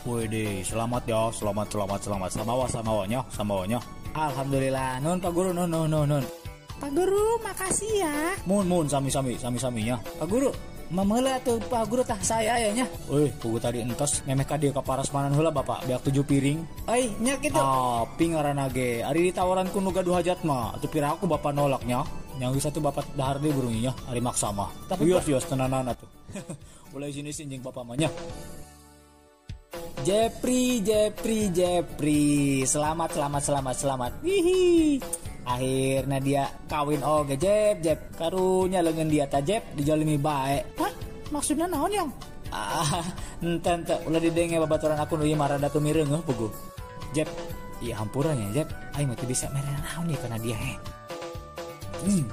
Wede, selamat ya, selamat. Samawanya. Alhamdulillah, nun Pak Guru, nun. Pak Guru, makasih ya. Mun, sami-saminya. Pak Guru, mamela tuh Pak Guru tah saya ayahnya. Pugu tadi entos memeh ka dieu ka parasmanan heula Bapak, beak 7 piring. Nya kitu. Tapi ngaranna ge, ari ditawaran ku nu gaduh hajat mah, atuh pira aku Bapak nolaknya. Nyanggeus satu Bapak dahar deui burungnya, ari maksa mah. Tapi yos tenanan atuh. Mulai sini sinjing Bapak mah nya. Jepri. Selamat. Hihi. Akhirnya dia kawin oge Jep. Karunya leungeun dia ta Jep dijolimi bae. Hah? Maksudnya naon yang? Ente ulah didenge babaturan aku nu ieu mah rada teu mireungeuh pugu. Jep, ieu hampurannya Jep. Aing mah teu bisa mere naon ieu kana dia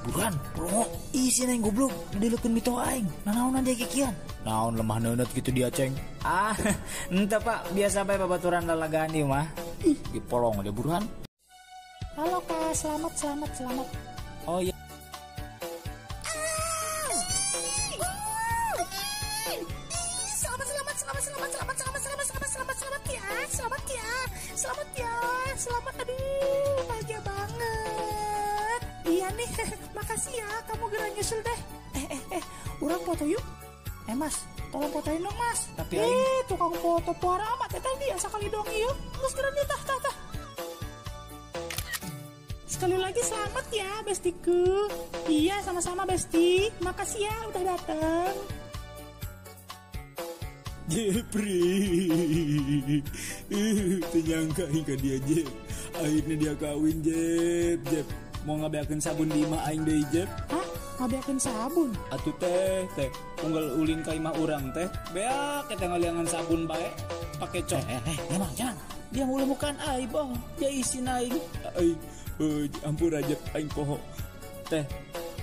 buruan, bro. Si neng goblok, ngadilekeun mito aing. Nanaonan dia kikian? Naon lemah neuneut gitu dia, Ceng. Ente Pak, biasa bae babaturan lalagaan ieu mah. Dipolong dia buruan. Halo Kak, selamat. Oh iya. Selamat, aduh, bahagia banget. Iya nih, makasih ya, kamu gerak nyusul deh. Urang foto yuk. Mas, tolong fotoin dong Mas. Tapi tukang foto puara amat, tadi asa kali dong yuk. Terus gerak dia tah. Sekali lagi selamat ya bestiku. Iya sama-sama besti. Makasih ya udah datang. Jepri, ternyangka hingga dia Jep. Akhirnya dia kawin Jep. Mau ngabeakeun sabun di imah aing deui Jep. Hah? Ngabeakeun sabun? Atuh teh, unggal ulin ka imah urang teh. Beak eta ngaliangan sabun bae. Pake cok. Jangan. Dia ngulumukan aib dia isin aing. Ampura Jep aing poho. Teh,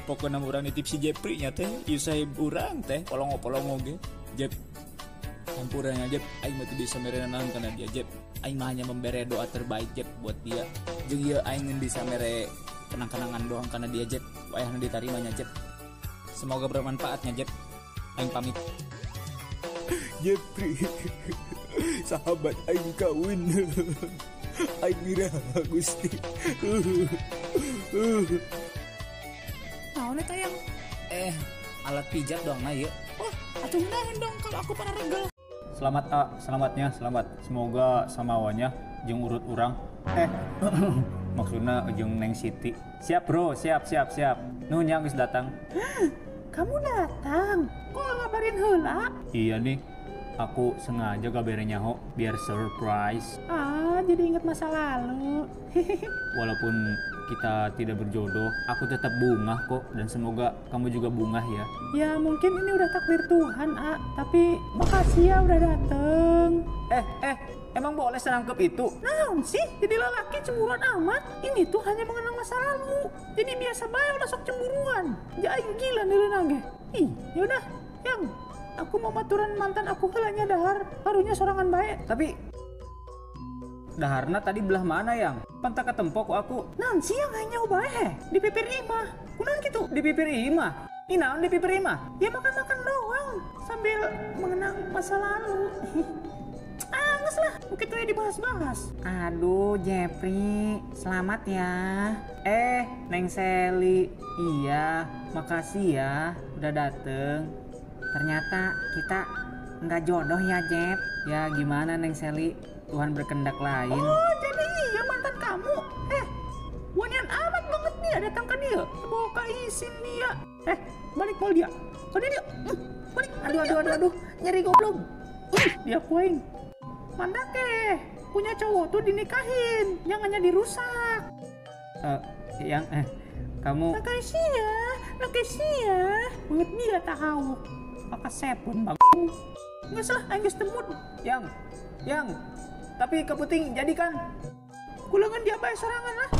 pokona urang nitip si Jepri nya teh. Ieu saeb urang teh, polongo ge. Jep. Hampuranya Jep, aing mah teu bisa mere naon kana dia Jep. Aing mah hanya memberi doa terbaik Jep buat dia. Jeung ieu aing ngeun bisa mere kenang-kenangan doang kana dia Jep. Wayahna ditarimanya Jep. Semoga bermanfaatnya Jep. Aing pamit. Jepri, sahabat aing kawin. Aing mira Gusti. Naon eta yang? Alat pijat dong nah ieu. Atuh naon dong kalau aku para regel. Selamat. Semoga samawanya jeung urut urang. Maksudna jeung Neng Siti. Siap bro, siap. Nu nya geus datang. Kamu datang? Kok ngabarin heula? Iya nih, aku sengaja gabere nyaho biar surprise. Jadi ingat masa lalu. Walaupun kita tidak berjodoh, aku tetap bungah kok, dan semoga kamu juga bungah ya. Ya mungkin ini udah takdir Tuhan, tapi makasih ya udah dateng. Emang boleh senangkep itu? Naon sih? Jadi lelaki cemburuan amat. Ini tuh hanya mengenang masa lalu. Jadi biasa bae udah sok cemburuan. Ya aing gila nih ge. Yaudah, yang aku mau maturan mantan aku helanya dahar. Harunya sorangan bae. Tapi daharna tadi belah mana yang? Pantak ketempo ku aku. Naon sih yang hanya bae? Di pipir imah. Kunaon gitu? Di pipir imah? Naon di pipir imah? Ya makan-makan doang sambil mengenang masa lalu. Nges lah, mungkin tuh ya dibahas-bahas. Aduh Jepri, selamat ya. Neng Seli. Iya, makasih ya udah dateng. Ternyata kita nggak jodoh ya Jep. Ya gimana Neng Seli, Tuhan berkehendak lain. Jadi iya mantan kamu. Wanian amat banget nih datang ke dia. Bawa kaisin dia. Balik mau dia. Ke dia. Balik. Aduh. Nyeri goblok. Dia kuing. Mandake. Punya cowok tuh dinikahin. Jangannya dirusak. Kamu. Nakaisia. Banget dia tahu. Pakai sepun bang. Nggak salah, angus temut. Yang. Tapi keputing jadi kan? Kulangan dia bae sorangan lah.